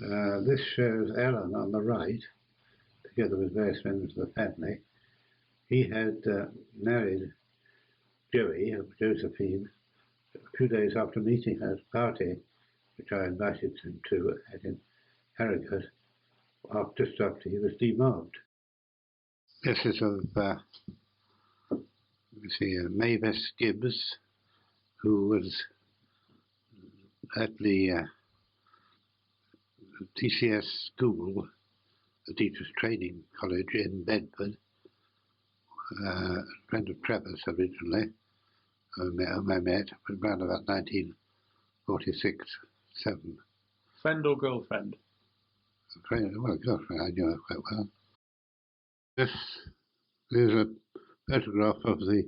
This shows Alan on the right, together with various members of the family. He had married Josephine, a few days after meeting her at a party, which I invited him to in Harrogate, just after he was demobbed. This is of Mavis Gibbs, who was at the TCS school, the Teachers Training College in Bedford, a friend of Trevor's originally, whom I met around about 1946-7. Friend or girlfriend? Girlfriend, I knew her quite well. This is a photograph of the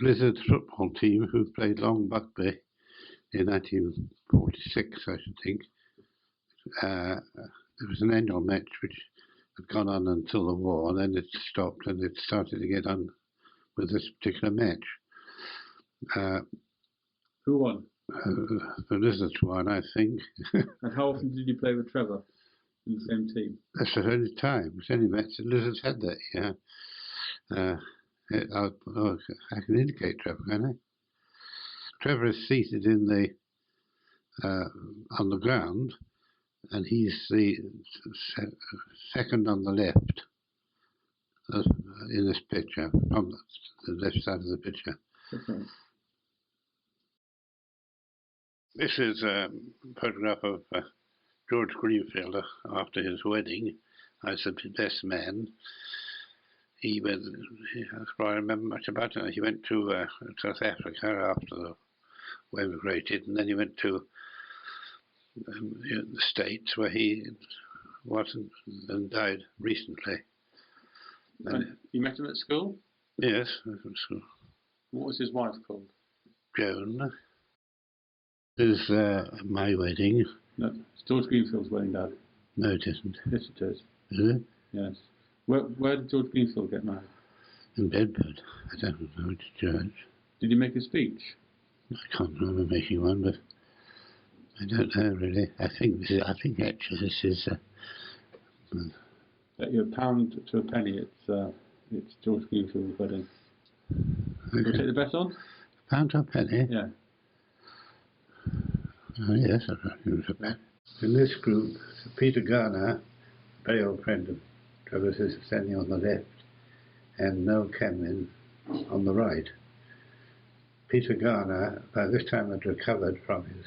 Lizards football team who played Long Buckley in 1946, I should think. There was an annual match which had gone on until the war, and then it stopped, and it started to get on with this particular match. Who won? The Lizards won, I think. And how often did you play with Trevor in the same team? That's the only time. It's the only match the Lizards had that year. I can indicate Trevor, can I? Trevor is seated in the on the ground, and he's the second on the left in this picture, from the left side of the picture. Okay. This is a photograph of George Greenfield after his wedding as the best man. He went, I remember much about it. He went to South Africa after we emigrated, and then he went to the States, where he wasn't and died recently. And you met him at school? Yes, at school. What was his wife called? Joan. This is my wedding. No, it's George Greenfield's wedding, Dad. No, it isn't. Yes, it is. Is it? Yes. Where did George Greenfield get married? In Bedford. I don't know which church. Did you make a speech? I can't remember making one, but I don't know really. I think actually this is. At your pound to a penny, it's George Greenfield's wedding. Okay. Will you take the bet on? Pound to a penny? Yeah. Oh, yes, I reckon it was a bet. In this group, Peter Garner, a very old friend of Trevor's, is standing on the left, and Noel Cameron on the right. Peter Garner, by this time, had recovered from his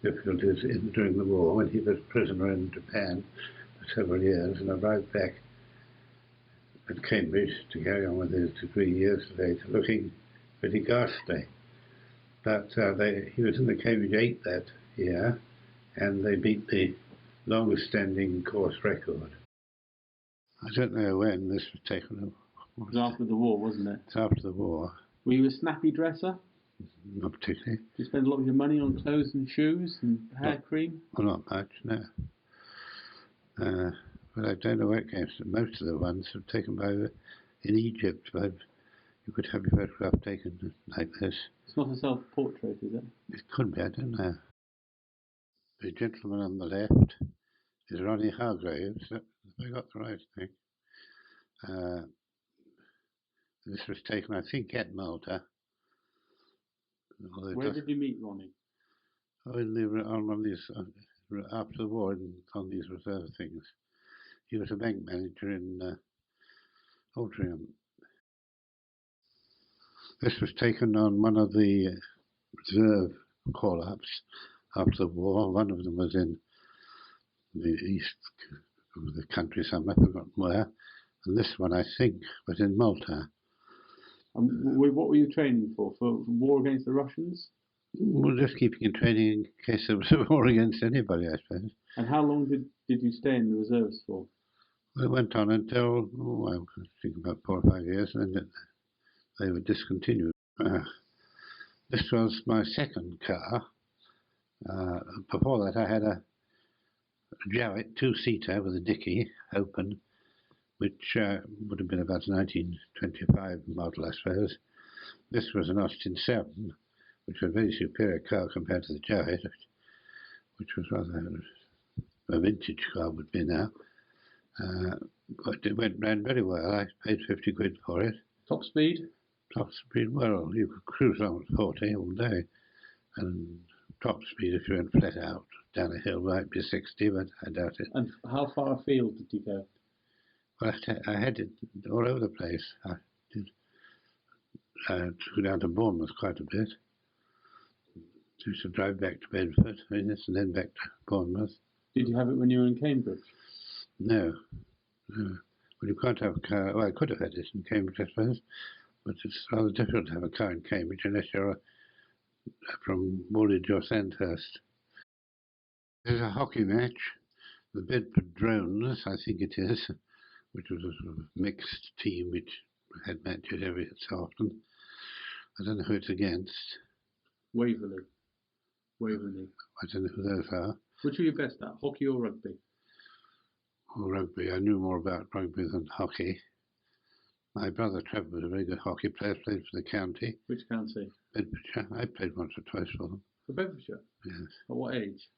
difficulties during the war, when he was a prisoner in Japan for several years, and arrived back at Cambridge to carry on with his degree years later, looking pretty ghastly. But he was in the Cambridge 8 that year, and they beat the longest standing course record. I don't know when this was taken. It was after the war, wasn't it? It's after the war. Were you a snappy dresser? Not particularly. Did you spend a lot of your money on clothes and shoes and hair cream? Well, not much, no. But I don't know where it came from. Most of the ones were taken by in Egypt, but you could have your photograph taken like this. It's not a self-portrait, is it? It could be, I don't know. The gentleman on the left is Ronnie Hargraves. Have I got the right thing? This was taken, I think, at Malta. Where did you meet Ronnie? Oh, on one of these, after the war, on these reserve things. He was a bank manager in Altrincham. This was taken on one of the reserve call-ups after the war. One of them was in the east of the country somewhere, I've forgotten where. And this one, I think, was in Malta. What were you training for? For war against the Russians? Well, just keeping in training in case there was a war against anybody, I suppose. And how long did you stay in the reserves for? Well, it went on until, I think about 4 or 5 years, and then they were discontinued. This was my second car. Before that, I had a Jarrett 2-seater with a dicky open, which would have been about a 1925 model, I suppose. This was an Austin 7, which was a very superior car compared to the Jarrett, which was rather a vintage car would be now. But it ran very well. I paid 50 quid for it. Top speed? Top speed, well, you could cruise on at 40 all day. And top speed, if you went flat out down a hill, might be 60, but I doubt it. And how far afield did you go? Well, I had it all over the place. I did to go down to Bournemouth quite a bit. Used to drive back to Bedford, and then back to Bournemouth. Did you have it when you were in Cambridge? No. Well, you can't have a car. Well, I could have had it in Cambridge, I suppose, but it's rather difficult to have a car in Cambridge unless you're from Woolwich or Sandhurst. There's a hockey match, the Bedford Drones, I think it is, which was a sort of mixed team which had matches every so often. I don't know who it's against. Waverley. I don't know who those are. Which are you best at, hockey or rugby? Or rugby. I knew more about rugby than hockey. My brother Trevor was a very good hockey player, played for the county. Which county? Bedfordshire. I played once or twice for them. For Bedfordshire? Yes. At what age?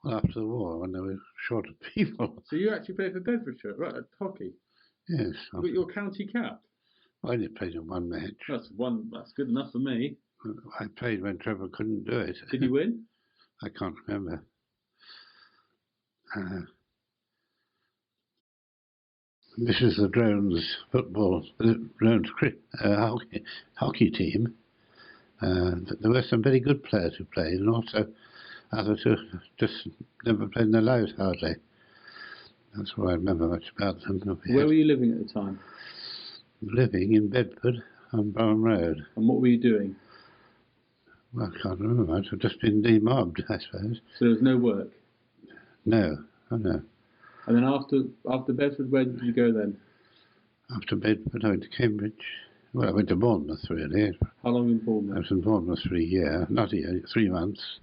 Well, after the war, when they were short of people. So you actually played for Bedfordshire, right, at hockey? Yes. But you're county cap? Well, I only played in one match. That's good enough for me. I played when Trevor couldn't do it. Did you win? I can't remember. This is the Drones hockey team. There were some very good players who played, and also others who just never played in their lives hardly. That's why I remember much about them. Where were you living at the time? Living in Bedford on Brougham Road. And what were you doing? Well, I can't remember much. I've just been demobbed, I suppose. So there was no work? No. Oh, no. And then after Bedford, where did you go then? After Bedford, I went to Cambridge. Well, I went to Bournemouth, really. How long in Bournemouth? I was in Bournemouth for a year. Not a year, 3 months.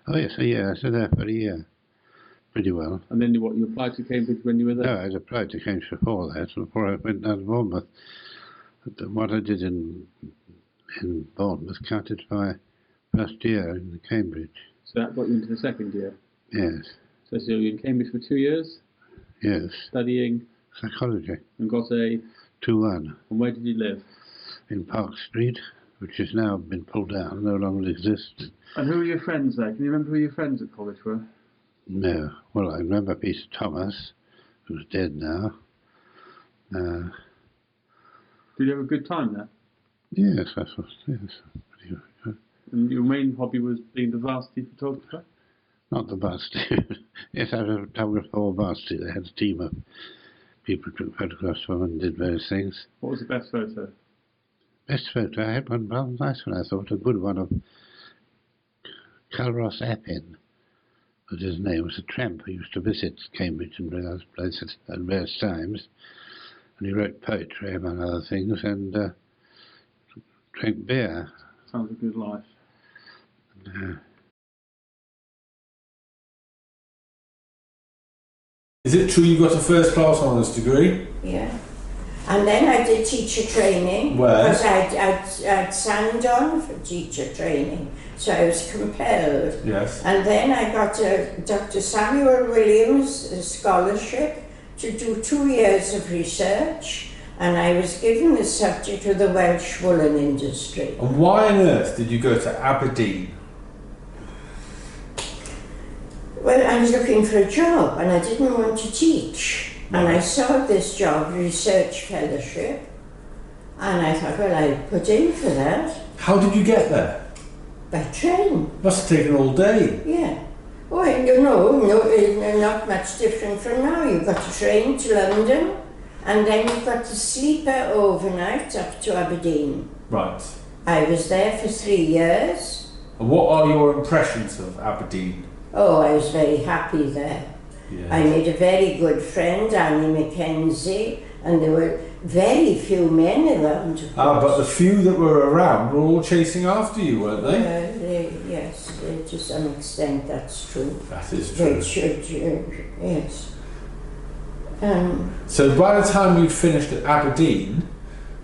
Oh, yes, a year. I was there for a year. Pretty well. And then you applied to Cambridge when you were there? No, I'd applied to Cambridge before that, before I went down to Bournemouth. What I did in Bournemouth counted for my first year in Cambridge. So that got you into the second year? Yes. So you were in Cambridge for 2 years? Yes. Studying? Psychology. And got a? 2-1. And where did you live? In Park Street, which has now been pulled down, no longer exists. And who were your friends there? Can you remember who your friends at college were? No. Well, I remember Peter Thomas, who's dead now. Did you have a good time there? Yes, yes. Pretty good. And your main hobby was being the varsity photographer? Not the varsity. Yes, I was a photographer for varsity. They had a team of people who took photographs for them and did various things. What was the best photo? Best photo, I had one rather nice one, I thought, a good one of Calros Appin, was his name. It was a tramp who used to visit Cambridge and various places at various times. And he wrote poetry, among other things, and drank beer. Sounds a good life. Is it true you got a first class honours degree? Yeah. And then I did teacher training. Where? Because I'd signed on for teacher training, so I was compelled. Yes. And then I got a Dr. Samuel Williams scholarship to do 2 years of research, and I was given the subject of the Welsh woolen industry. And why on earth did you go to Aberdeen? Well, I was looking for a job and I didn't want to teach. And I saw this job, research fellowship, and I thought, well, I'll put in for that. How did you get there? By train. Must have taken all day. Yeah. Oh, you know, not much different from now. You've got to train to London, and then you've got to sleep overnight up to Aberdeen. Right. I was there for 3 years. And what are your impressions of Aberdeen? Oh, I was very happy there. Yes. I made a very good friend, Annie Mackenzie, and there were very few men around. But the few that were around were all chasing after you, weren't they? Yes, to some extent that's true. That is true. They should, yes. So by the time you'd finished at Aberdeen,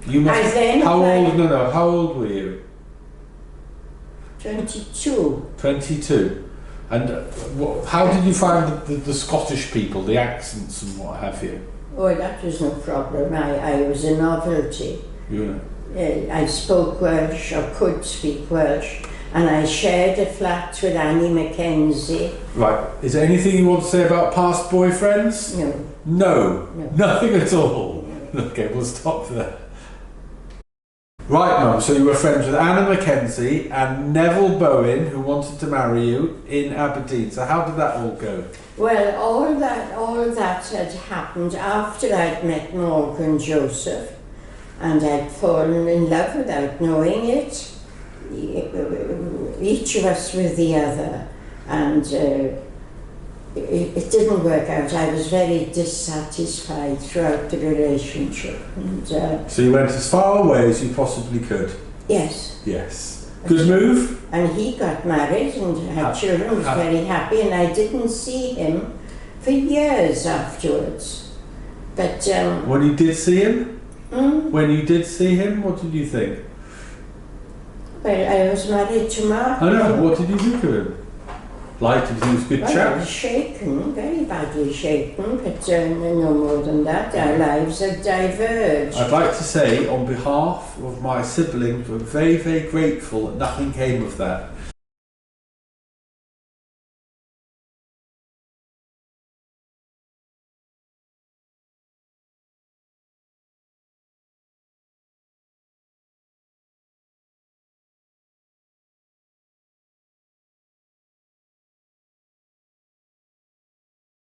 you must. I then how applied- old? How old were you? 22. 22. And how did you find the Scottish people, the accents and what have you? Oh, that was no problem. I was a novelty. Yeah. I spoke Welsh, or could speak Welsh, and I shared a flat with Annie Mackenzie. Right. Is there anything you want to say about past boyfriends? No. No. No. Nothing at all. Okay, we'll stop there. Right, Mum, so you were friends with Anna Mackenzie and Neville Bowen, who wanted to marry you in Aberdeen. So how did that all go? Well, all that had happened after I'd met Morgan Joseph, and I'd fallen in love without knowing it, each of us with the other, and it didn't work out. I was very dissatisfied throughout the relationship. And, so you went as far away as you possibly could? Yes. Yes. Good move? And he got married and had children, was very happy, and I didn't see him for years afterwards. But when you did see him? Hmm? When you did see him, what did you think? Well, I was married to Mark. I know, what did you think of him? Did you think he was a good Well, I chap? was shaken, very badly shaken, but no more than that. Our lives had diverged. I'd like to say, on behalf of my siblings, we're very, very grateful that nothing came of that.